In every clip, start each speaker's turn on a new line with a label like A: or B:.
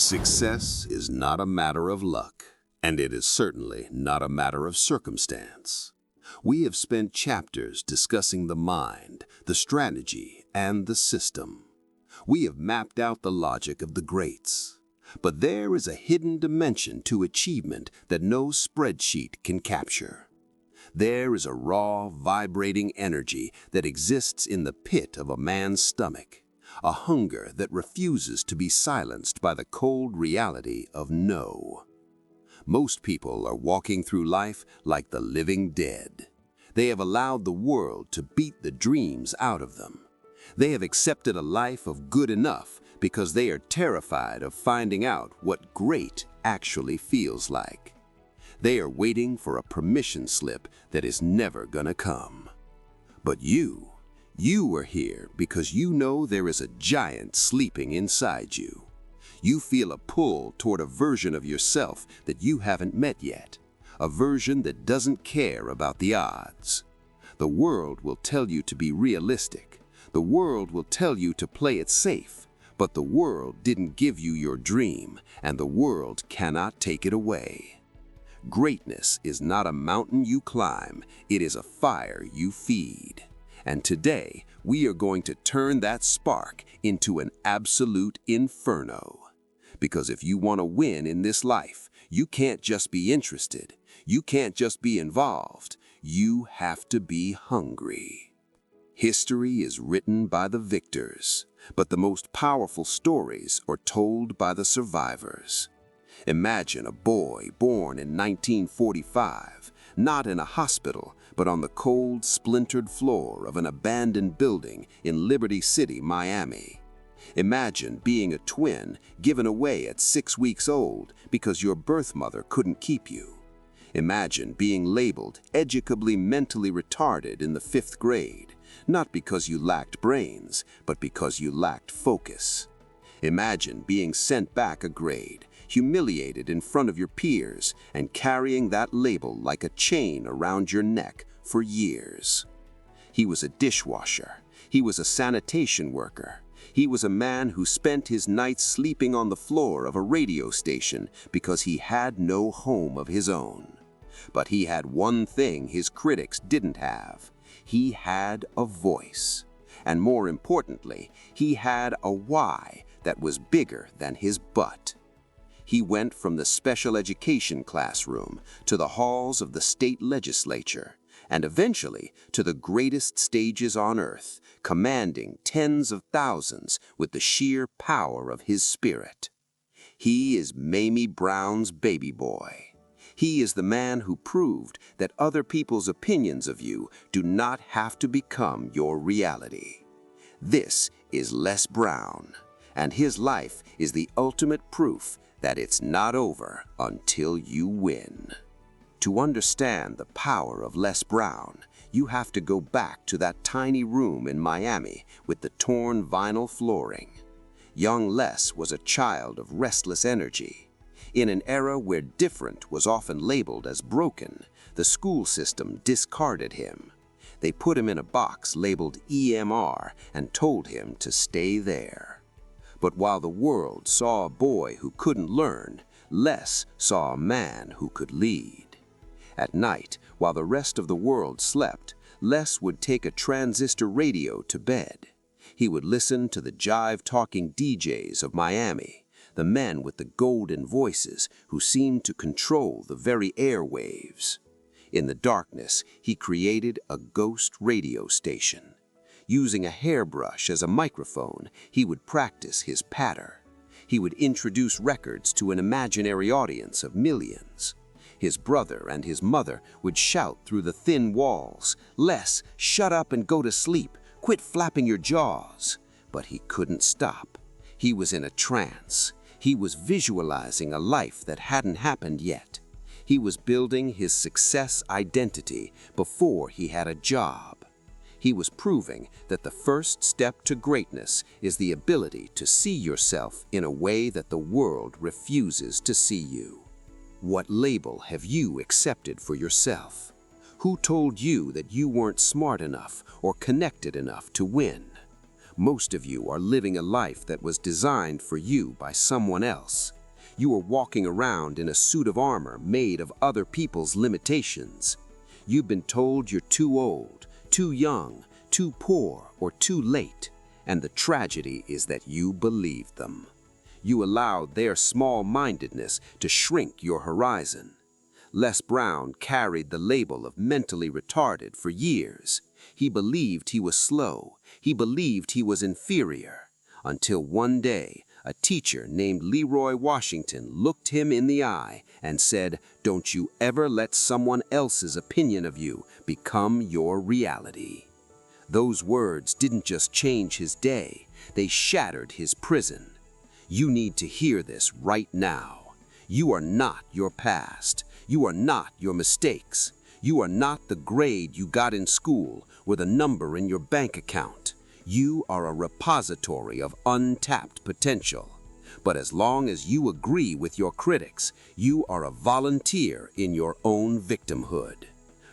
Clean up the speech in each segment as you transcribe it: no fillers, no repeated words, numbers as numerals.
A: Success is not a matter of luck, and it is certainly not a matter of circumstance. We have spent chapters discussing the mind, the strategy, and the system. We have mapped out the logic of the greats. But there is a hidden dimension to achievement that no spreadsheet can capture. There is a raw, vibrating energy that exists in the pit of a man's stomach, a hunger that refuses to be silenced by the cold reality of no. Most people are walking through life like the living dead. They have allowed the world to beat the dreams out of them. They have accepted a life of good enough because they are terrified of finding out what great actually feels like. They are waiting for a permission slip that is never gonna come. But you are here because you know there is a giant sleeping inside you. You feel a pull toward a version of yourself that you haven't met yet, a version that doesn't care about the odds. The world will tell you to be realistic. The world will tell you to play it safe, but the world didn't give you your dream, and the world cannot take it away. Greatness is not a mountain you climb, it is a fire you feed. And today, we are going to turn that spark into an absolute inferno. Because if you want to win in this life, you can't just be interested. You can't just be involved. You have to be hungry. History is written by the victors, but the most powerful stories are told by the survivors. Imagine a boy born in 1945, not in a hospital, but on the cold, splintered floor of an abandoned building in Liberty City, Miami. Imagine being a twin given away at 6 weeks old because your birth mother couldn't keep you. Imagine being labeled Educably Mentally Retarded in the 5th grade, not because you lacked brains, but because you lacked focus. Imagine being sent back a grade, humiliated in front of your peers, and carrying that label like a chain around your neck for years. He was a dishwasher. He was a sanitation worker. He was a man who spent his nights sleeping on the floor of a radio station because he had no home of his own. But he had one thing his critics didn't have. He had a voice. And more importantly, he had a why that was bigger than his butt. He went from the special education classroom to the halls of the state legislature, and eventually to the greatest stages on earth, commanding tens of thousands with the sheer power of his spirit. He is Mamie Brown's baby boy. He is the man who proved that other people's opinions of you do not have to become your reality. This is Les Brown, and his life is the ultimate proof that it's not over until you win. To understand the power of Les Brown, you have to go back to that tiny room in Miami with the torn vinyl flooring. Young Les was a child of restless energy. In an era where different was often labeled as broken, the school system discarded him. They put him in a box labeled EMR and told him to stay there. But while the world saw a boy who couldn't learn, Les saw a man who could lead. At night, while the rest of the world slept, Les would take a transistor radio to bed. He would listen to the jive-talking DJs of Miami, the men with the golden voices who seemed to control the very airwaves. In the darkness, he created a ghost radio station. Using a hairbrush as a microphone, he would practice his patter. He would introduce records to an imaginary audience of millions. His brother and his mother would shout through the thin walls, "Les, shut up and go to sleep. Quit flapping your jaws." But he couldn't stop. He was in a trance. He was visualizing a life that hadn't happened yet. He was building his success identity before he had a job. He was proving that the first step to greatness is the ability to see yourself in a way that the world refuses to see you. What label have you accepted for yourself? Who told you that you weren't smart enough or connected enough to win? Most of you are living a life that was designed for you by someone else. You are walking around in a suit of armor made of other people's limitations. You've been told you're too old, too young, too poor, or too late, and the tragedy is that you believed them. You allowed their small-mindedness to shrink your horizon. Les Brown carried the label of mentally retarded for years. He believed he was slow. He believed he was inferior. Until one day, a teacher named Leroy Washington looked him in the eye and said, "Don't you ever let someone else's opinion of you become your reality." Those words didn't just change his day, they shattered his prison. You need to hear this right now. You are not your past. You are not your mistakes. You are not the grade you got in school or the number in your bank account. You are a repository of untapped potential. But as long as you agree with your critics, you are a volunteer in your own victimhood.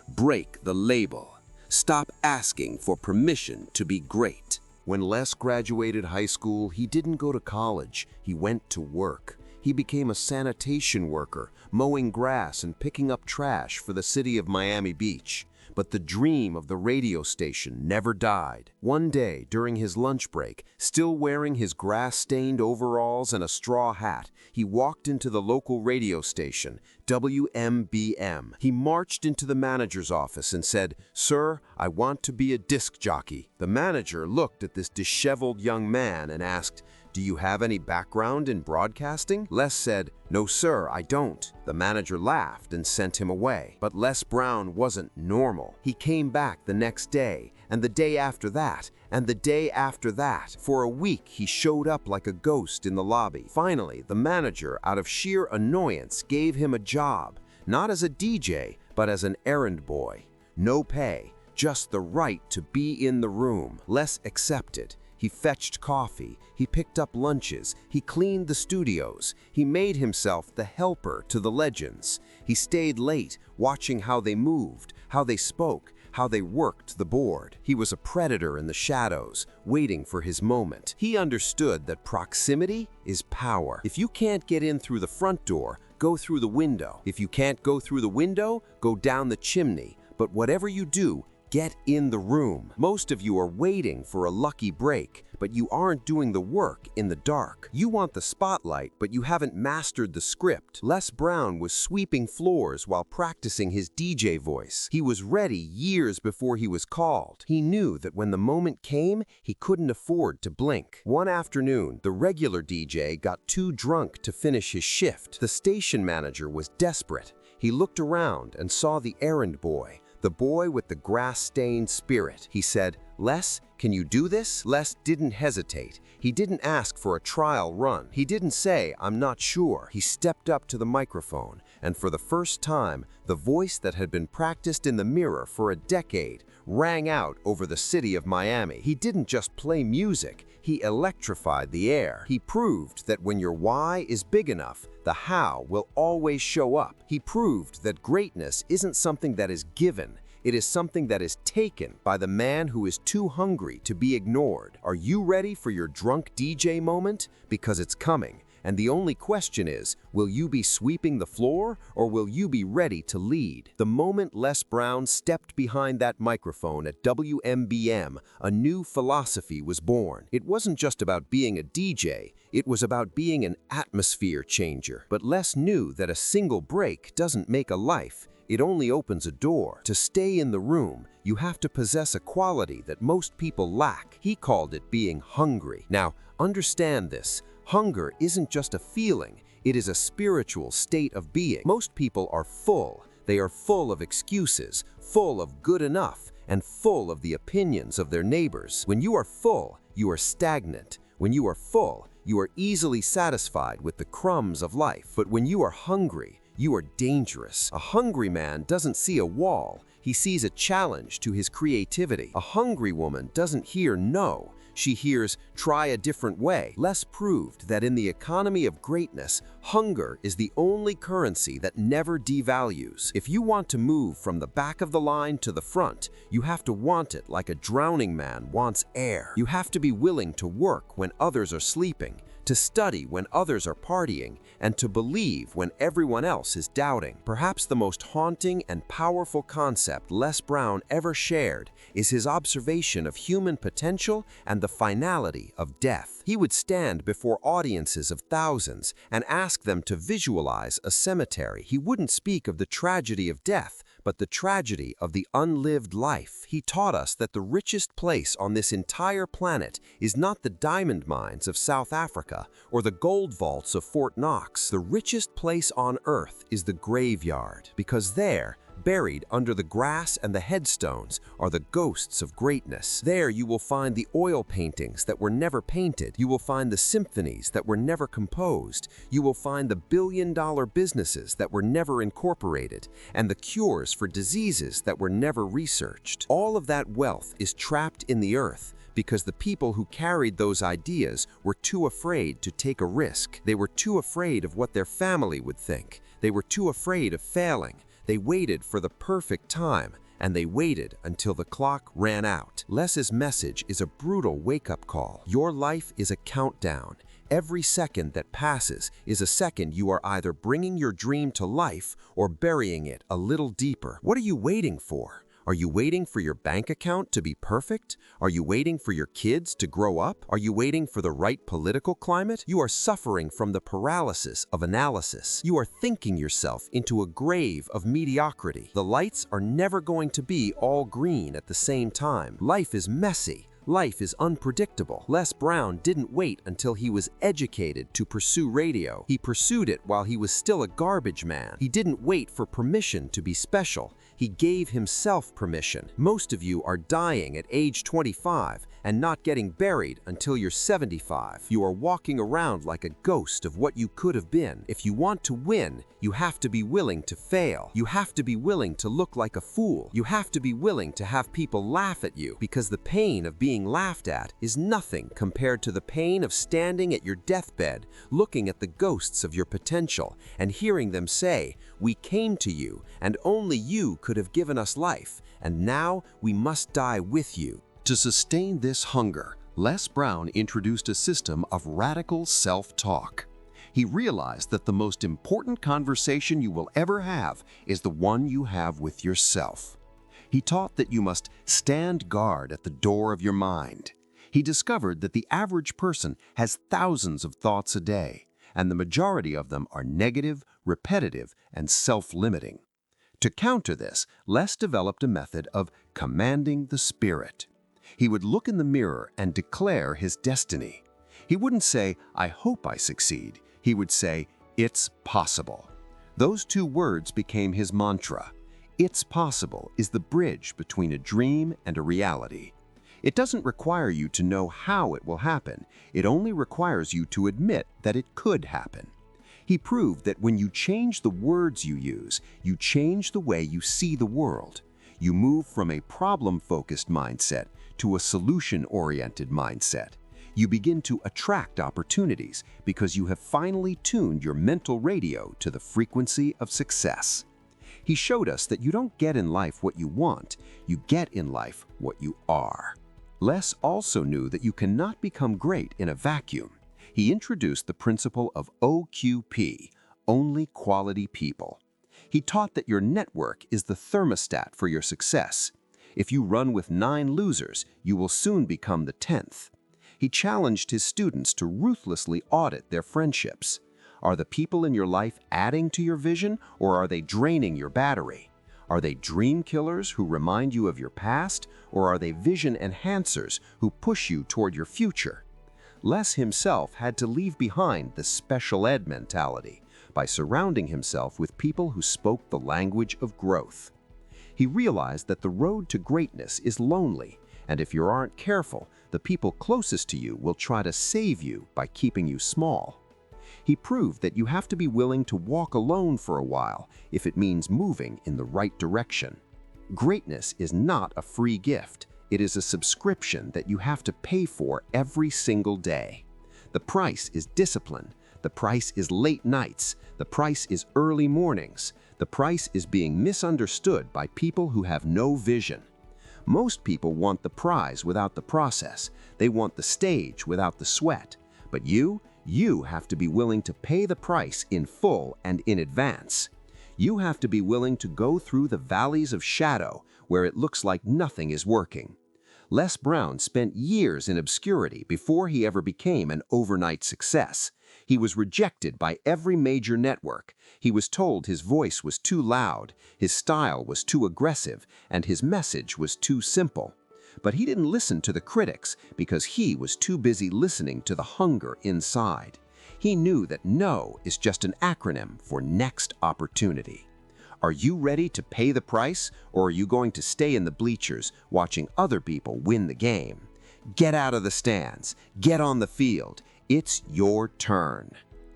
A: Break the label. Stop asking for permission to be great.
B: When Les graduated high school, he didn't go to college. He went to work. He became a sanitation worker, mowing grass and picking up trash for the city of Miami Beach. But the dream of the radio station never died. One day, during his lunch break, still wearing his grass-stained overalls and a straw hat, he walked into the local radio station, WMBM. He marched into the manager's office and said, "Sir, I want to be a disc jockey." The manager looked at this disheveled young man and asked, "Do you have any background in broadcasting?" Les said, "No, sir, I don't." The manager laughed and sent him away. But Les Brown wasn't normal. He came back the next day, and the day after that, and the day after that. For a week, he showed up like a ghost in the lobby. Finally, the manager, out of sheer annoyance, gave him a job, not as a DJ, but as an errand boy. No pay, just the right to be in the room. Les accepted. He fetched coffee, he picked up lunches, he cleaned the studios, he made himself the helper to the legends. He stayed late, watching how they moved, how they spoke, how they worked the board. He was a predator in the shadows, waiting for his moment. He understood that proximity is power. If you can't get in through the front door, go through the window. If you can't go through the window, go down the chimney. But whatever you do, get in the room. Most of you are waiting for a lucky break, but you aren't doing the work in the dark. You want the spotlight, but you haven't mastered the script. Les Brown was sweeping floors while practicing his DJ voice. He was ready years before he was called. He knew that when the moment came, he couldn't afford to blink. One afternoon, the regular DJ got too drunk to finish his shift. The station manager was desperate. He looked around and saw the errand boy, the boy with the grass-stained spirit. He said, "Les, can you do this?" Les didn't hesitate. He didn't ask for a trial run. He didn't say, "I'm not sure." He stepped up to the microphone, and for the first time, the voice that had been practiced in the mirror for a decade rang out over the city of Miami. He didn't just play music, he electrified the air. He proved that when your why is big enough, the how will always show up. He proved that greatness isn't something that is given, it is something that is taken by the man who is too hungry to be ignored. Are you ready for your drunk DJ moment? Because it's coming. And the only question is, will you be sweeping the floor or will you be ready to lead? The moment Les Brown stepped behind that microphone at WMBM, a new philosophy was born. It wasn't just about being a DJ, it was about being an atmosphere changer. But Les knew that a single break doesn't make a life. It only opens a door. To stay in the room, you have to possess a quality that most people lack. He called it being hungry. Now, understand this. Hunger isn't just a feeling, it is a spiritual state of being. Most people are full. They are full of excuses, full of good enough, and full of the opinions of their neighbors. When you are full, you are stagnant. When you are full, you are easily satisfied with the crumbs of life. But when you are hungry, you are dangerous. A hungry man doesn't see a wall. He sees a challenge to his creativity. A hungry woman doesn't hear no. she hears, "Try a different way." Les proved that in the economy of greatness, hunger is the only currency that never devalues. If you want to move from the back of the line to the front, you have to want it like a drowning man wants air. You have to be willing to work when others are sleeping, to study when others are partying, and to believe when everyone else is doubting. Perhaps the most haunting and powerful concept Les Brown ever shared is his observation of human potential and the finality of death. He would stand before audiences of thousands and ask them to visualize a cemetery. He wouldn't speak of the tragedy of death, but the tragedy of the unlived life. He taught us that the richest place on this entire planet is not the diamond mines of South Africa or the gold vaults of Fort Knox. The richest place on earth is the graveyard, because there, buried under the grass and the headstones, are the ghosts of greatness. There you will find the oil paintings that were never painted. You will find the symphonies that were never composed. You will find the billion-dollar businesses that were never incorporated, and the cures for diseases that were never researched. All of that wealth is trapped in the earth, because the people who carried those ideas were too afraid to take a risk. They were too afraid of what their family would think. They were too afraid of failing. They waited for the perfect time, and they waited until the clock ran out. Les's message is a brutal wake-up call. Your life is a countdown. Every second that passes is a second you are either bringing your dream to life or burying it a little deeper. What are you waiting for? Are you waiting for your bank account to be perfect? Are you waiting for your kids to grow up? Are you waiting for the right political climate? You are suffering from the paralysis of analysis. You are thinking yourself into a grave of mediocrity. The lights are never going to be all green at the same time. Life is messy. Life is unpredictable. Les Brown didn't wait until he was educated to pursue radio. He pursued it while he was still a garbage man. He didn't wait for permission to be special. He gave himself permission. Most of you are dying at age 25 and not getting buried until you're 75. You are walking around like a ghost of what you could have been. If you want to win, you have to be willing to fail. You have to be willing to look like a fool. You have to be willing to have people laugh at you, because the pain of being laughed at is nothing compared to the pain of standing at your deathbed, looking at the ghosts of your potential and hearing them say, "We came to you, and only you could have given us life, and now we must die with you."
A: To sustain this hunger, Les Brown introduced a system of radical self-talk. He realized that the most important conversation you will ever have is the one you have with yourself. He taught that you must stand guard at the door of your mind. He discovered that the average person has thousands of thoughts a day, and the majority of them are negative, repetitive, and self-limiting. To counter this, Les developed a method of commanding the spirit. He would look in the mirror and declare his destiny. He wouldn't say, "I hope I succeed." He would say, "It's possible." Those two words became his mantra. "It's possible" is the bridge between a dream and a reality. It doesn't require you to know how it will happen. It only requires you to admit that it could happen. He proved that when you change the words you use, you change the way you see the world. You move from a problem-focused mindset to a solution-oriented mindset. You begin to attract opportunities because you have finally tuned your mental radio to the frequency of success. He showed us that you don't get in life what you want, you get in life what you are. Les also knew that you cannot become great in a vacuum. He introduced the principle of OQP, only quality people. He taught that your network is the thermostat for your success. If you run with 9 losers, you will soon become the 10th. He challenged his students to ruthlessly audit their friendships. Are the people in your life adding to your vision, or are they draining your battery? Are they dream killers who remind you of your past, or are they vision enhancers who push you toward your future? Les himself had to leave behind the special ed mentality by surrounding himself with people who spoke the language of growth. He realized that the road to greatness is lonely, and if you aren't careful, the people closest to you will try to save you by keeping you small. He proved that you have to be willing to walk alone for a while if it means moving in the right direction. Greatness is not a free gift.
B: It is a subscription that you have to pay for every single day. The price is discipline. The price is late nights. The price is early mornings. The price is being misunderstood by people who have no vision. Most people want the prize without the process. They want the stage without the sweat. But you have to be willing to pay the price in full and in advance. You have to be willing to go through the valleys of shadow where it looks like nothing is working. Les Brown spent years in obscurity before he ever became an overnight success. He was rejected by every major network. He was told his voice was too loud, his style was too aggressive, and his message was too simple. But he didn't listen to the critics because he was too busy listening to the hunger inside. He knew that NO is just an acronym for next opportunity. Are you ready to pay the price, or are you going to stay in the bleachers watching other people win the game? Get out of the stands. Get on the field. It's your turn.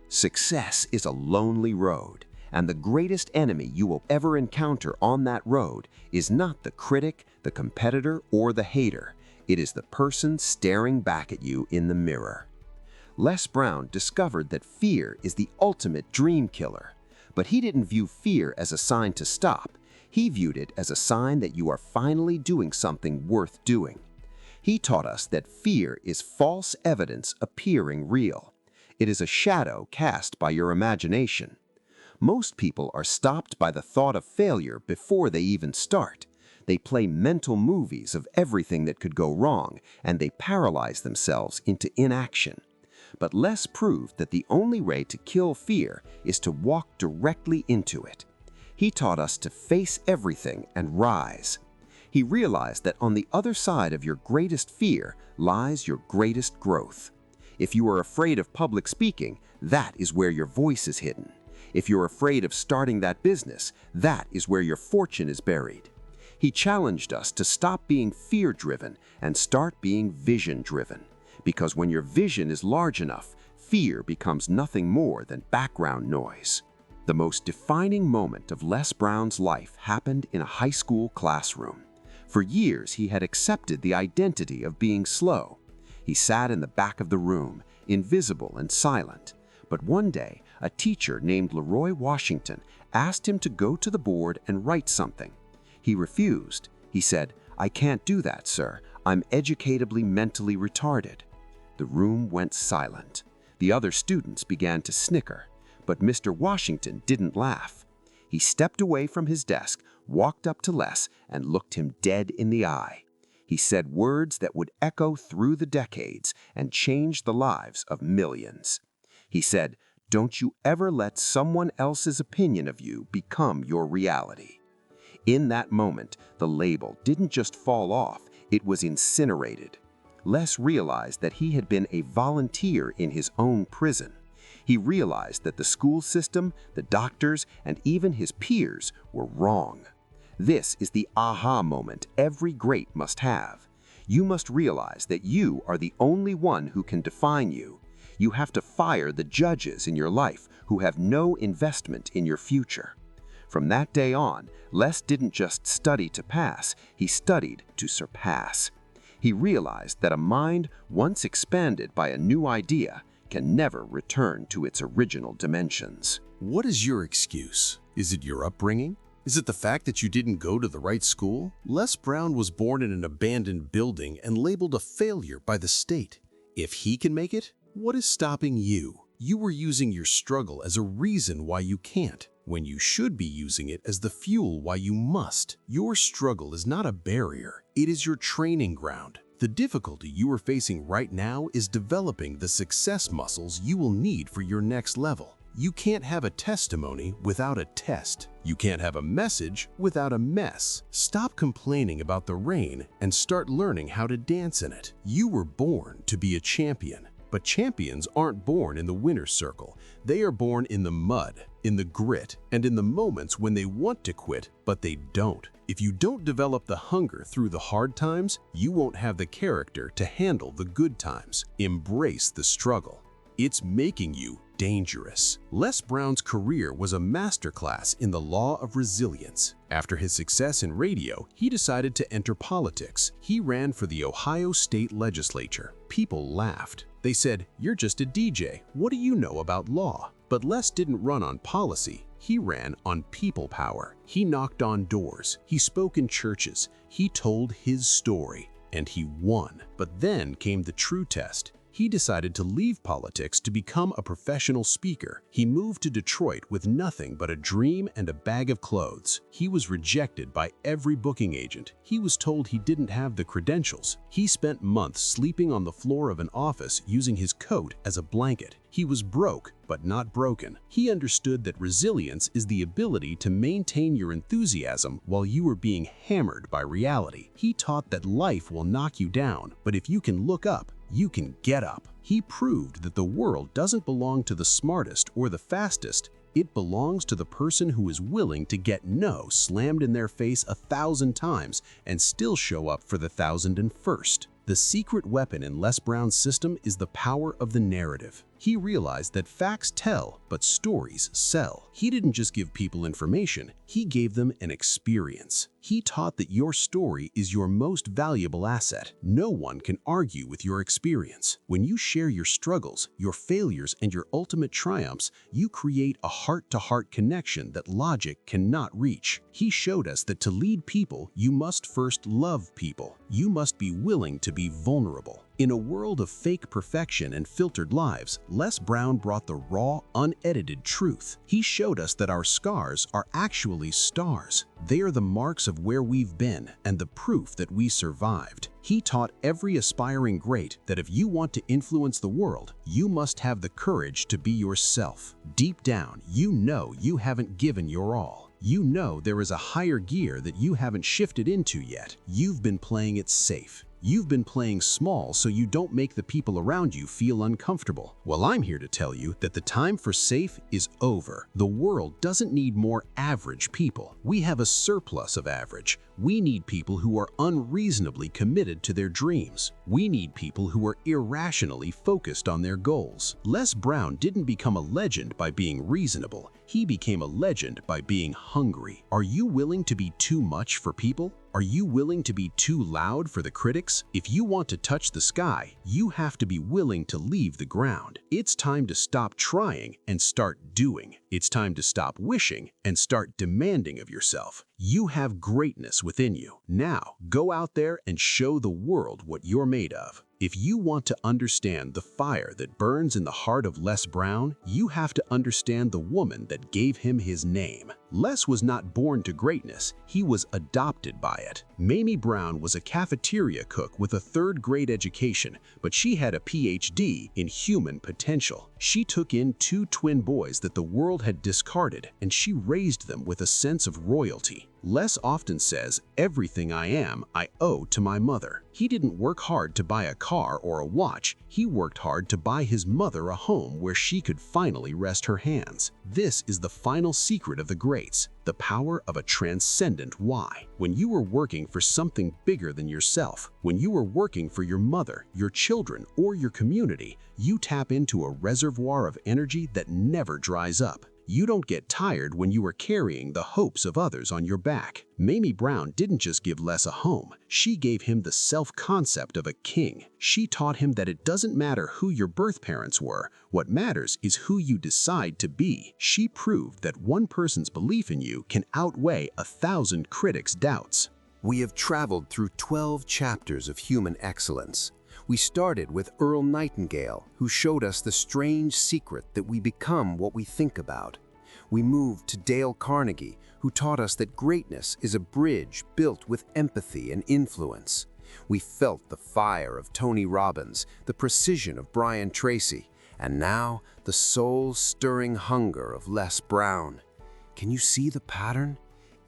B: Success is a lonely road, and the greatest enemy you will ever encounter on that road is not the critic, the competitor, or the hater. It is the person staring back at you in the mirror. Les Brown discovered that fear is the ultimate dream killer. But he didn't view fear as a sign to stop. He viewed it as a sign that you are finally doing something worth doing. He taught us that fear is false evidence appearing real. It is a shadow cast by your imagination. Most people are stopped by the thought of failure before they even start. They play mental movies of everything that could go wrong, and they paralyze themselves into inaction. But Les proved that the only way to kill fear is to walk directly into it. He taught us to face everything and rise. He realized that on the other side of your greatest fear lies your greatest growth. If you are afraid of public speaking, that is where your voice is hidden. If you're afraid of starting that business, that is where your fortune is buried. He challenged us to stop being fear-driven and start being vision-driven. Because when your vision is large enough, fear becomes nothing more than background noise. The most defining moment of Les Brown's life happened in a high school classroom. For years, he had accepted the identity of being slow. He sat in the back of the room, invisible and silent. But one day, a teacher named Leroy Washington asked him to go to the board and write something. He refused. He said, "I can't do that, sir. I'm educably mentally retarded." The room went silent. The other students began to snicker, but Mr. Washington didn't laugh. He stepped away from his desk, walked up to Les, and looked him dead in the eye. He said words that would echo through the decades and change the lives of millions. He said, "Don't you ever let someone else's opinion of you become your reality." In that moment, the label didn't just fall off, it was incinerated. Les realized that he had been a volunteer in his own prison. He realized that the school system, the doctors, and even his peers were wrong. This is the aha moment every great must have. You must realize that you are the only one who can define you. You have to fire the judges in your life who have no investment in your future. From that day on, Les didn't just study to pass, he studied to surpass. He realized that a mind once expanded by a new idea can never return to its original dimensions.
A: What is your excuse? Is it your upbringing? Is it the fact that you didn't go to the right school? Les Brown was born in an abandoned building and labeled a failure by the state. If he can make it, what is stopping you? You were using your struggle as a reason why you can't, when you should be using it as the fuel why you must. Your struggle is not a barrier, it is your training ground. The difficulty you are facing right now is developing the success muscles you will need for your next level. You can't have a testimony without a test. You can't have a message without a mess. Stop complaining about the rain and start learning how to dance in it. You were born to be a champion. But champions aren't born in the winner's circle. They are born in the mud, in the grit, and in the moments when they want to quit, but they don't. If you don't develop the hunger through the hard times, you won't have the character to handle the good times. Embrace the struggle. It's making you
C: dangerous. Les Brown's career was a masterclass in the law of resilience. After his success in radio, he decided to enter politics. He ran for the Ohio State Legislature. People laughed. They said, "You're just a DJ. What do you know about law?" But Les didn't run on policy. He ran on people power. He knocked on doors. He spoke in churches. He told his story. And he won. But then came the true test. He decided to leave politics to become a professional speaker. He moved to Detroit with nothing but a dream and a bag of clothes. He was rejected by every booking agent. He was told he didn't have the credentials. He spent months sleeping on the floor of an office using his coat as a blanket. He was broke, but not broken. He understood that resilience is the ability to maintain your enthusiasm while you are being hammered by reality. He taught that life will knock you down, but if you can look up, you can get up. He proved that the world doesn't belong to the smartest or the fastest. It belongs to the person who is willing to get no slammed in their face 1,000 times and still show up for the 1,001st. The secret weapon in Les Brown's system is the power of the narrative. He realized that facts tell, but stories sell. He didn't just give people information, he gave them an experience. He taught that your story is your most valuable asset. No one can argue with your experience. When you share your struggles, your failures, and your ultimate triumphs, you create a heart-to-heart connection that logic cannot reach. He showed us that to lead people, you must first love people. You must be willing to be vulnerable. In a world of fake perfection and filtered lives, Les Brown brought the raw, unedited truth. He showed us that our scars are actually stars. They are the marks of where we've been and the proof that we survived. He taught every aspiring great that if you want to influence the world, you must have the courage to be yourself. Deep down, you know you haven't given your all. You know there is a higher gear that you haven't shifted into yet. You've been playing it safe. You've been playing small so you don't make the people around you feel uncomfortable. Well, I'm here to tell you that the time for safe is over. The world doesn't need more average people. We have a surplus of average. We need people who are unreasonably committed to their dreams. We need people who are irrationally focused on their goals. Les Brown didn't become a legend by being reasonable. He became a legend by being hungry. Are you willing to be too much for people? Are you willing to be too loud for the critics? If you want to touch the sky, you have to be willing to leave the ground. It's time to stop trying and start doing. It's time to stop wishing and start demanding of yourself. You have greatness within you. Now, go out there and show the world what you're made of. If you want to understand the fire that burns in the heart of Les Brown, you have to understand the woman that gave him his name. Les was not born to greatness, he was adopted by it. Mamie Brown was a cafeteria cook with a third-grade education, but she had a PhD in human potential. She took in 2 twin boys that the world had discarded, and she raised them with a sense of royalty. Les often says, "Everything I am, I owe to my mother." He didn't work hard to buy a car or a watch. He worked hard to buy his mother a home where she could finally rest her hands. This is the final secret of the greats, the power of a transcendent why. When you are working for something bigger than yourself, when you are working for your mother, your children, or your community, you tap into a reservoir of energy that never dries up. You don't get tired when you are carrying the hopes of others on your back. Mamie Brown didn't just give Les a home, she gave him the self-concept of a king. She taught him that it doesn't matter who your birth parents were, what matters is who you decide to be. She proved that one person's belief in you can outweigh 1,000 critics' doubts.
B: We have traveled through 12 chapters of human excellence. We started with Earl Nightingale, who showed us the strange secret that we become what we think about. We moved to Dale Carnegie, who taught us that greatness is a bridge built with empathy and influence. We felt the fire of Tony Robbins, the precision of Brian Tracy, and now the soul-stirring hunger of Les Brown. Can you see the pattern?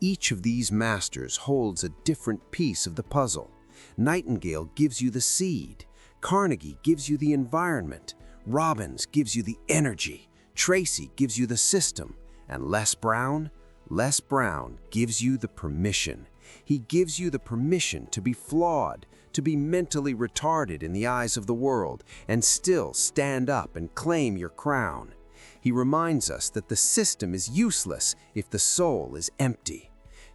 B: Each of these masters holds a different piece of the puzzle. Nightingale gives you the seed, Carnegie gives you the environment, Robbins gives you the energy, Tracy gives you the system, and Les Brown gives you the permission. He gives you the permission to be flawed, to be mentally retarded in the eyes of the world, and still stand up and claim your crown. He reminds us that the system is useless if the soul is empty.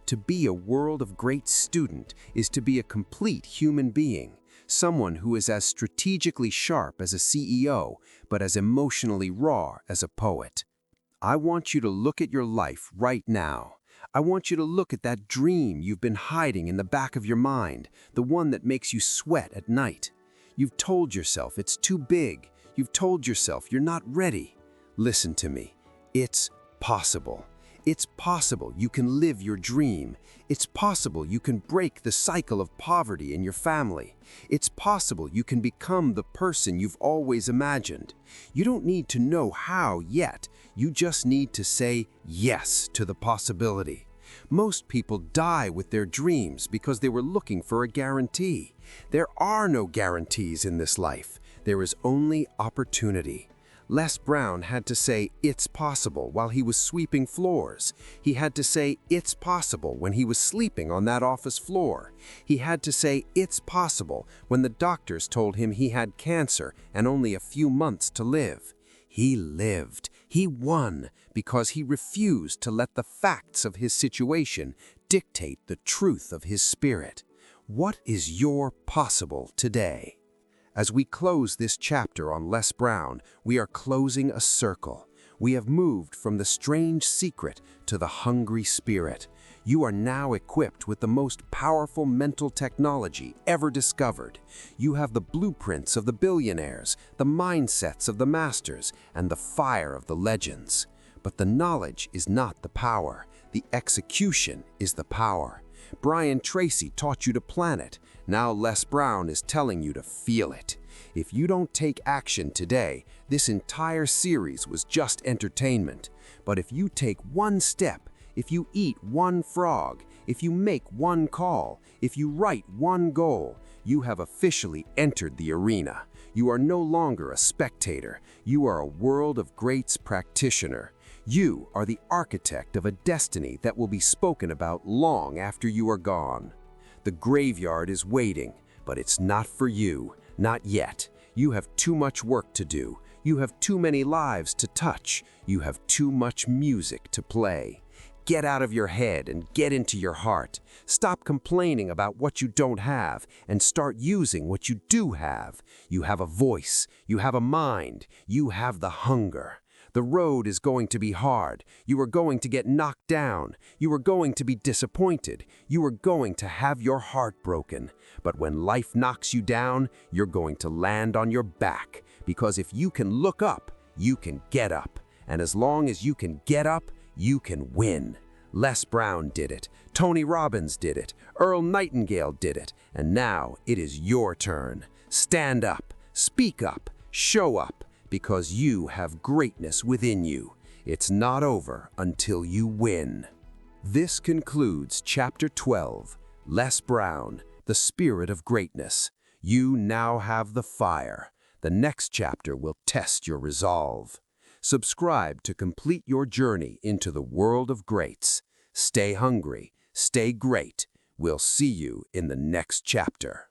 B: To be a world of great student is to be a complete human being, someone who is as strategically sharp as a CEO, but as emotionally raw as a poet. I want you to look at your life right now. I want you to look at that dream you've been hiding in the back of your mind, the one that makes you sweat at night. You've told yourself it's too big. You've told yourself you're not ready. Listen to me. It's possible. It's possible you can live your dream. It's possible you can break the cycle of poverty in your family. It's possible you can become the person you've always imagined. You don't need to know how yet. You just need to say yes to the possibility. Most people die with their dreams because they were looking for a guarantee. There are no guarantees in this life. There is only opportunity. Les Brown had to say, "It's possible," while he was sweeping floors. He had to say, "It's possible," when he was sleeping on that office floor. He had to say, "It's possible," when the doctors told him he had cancer and only a few months to live. He lived. He won because he refused to let the facts of his situation dictate the truth of his spirit. What is your possible today? As we close this chapter on Les Brown, we are closing a circle. We have moved from the strange secret to the hungry spirit. You are now equipped with the most powerful mental technology ever discovered. You have the blueprints of the billionaires, the mindsets of the masters, and the fire of the legends. But the knowledge is not the power. The execution is the power. Brian Tracy taught you to plan it. Now Les Brown is telling you to feel it. If you don't take action today, this entire series was just entertainment. But if you take one step, if you eat one frog, if you make one call, if you write one goal, you have officially entered the arena. You are no longer a spectator. You are a world of greats practitioner. You are the architect of a destiny that will be spoken about long after you are gone. The graveyard is waiting, but it's not for you, not yet. You have too much work to do. You have too many lives to touch. You have too much music to play. Get out of your head and get into your heart. Stop complaining about what you don't have and start using what you do have. You have a voice. You have a mind. You have the hunger. The road is going to be hard. You are going to get knocked down. You are going to be disappointed. You are going to have your heart broken. But when life knocks you down, you're going to land on your back. Because if you can look up, you can get up. And as long as you can get up, you can win. Les Brown did it. Tony Robbins did it. Earl Nightingale did it. And now it is your turn. Stand up. Speak up. Show up. Because you have greatness within you. It's not over until you win. This concludes Chapter 12, Les Brown, The Spirit of Greatness. You now have the fire. The next chapter will test your resolve. Subscribe to complete your journey into the world of greats. Stay hungry, stay great. We'll see you in the next chapter.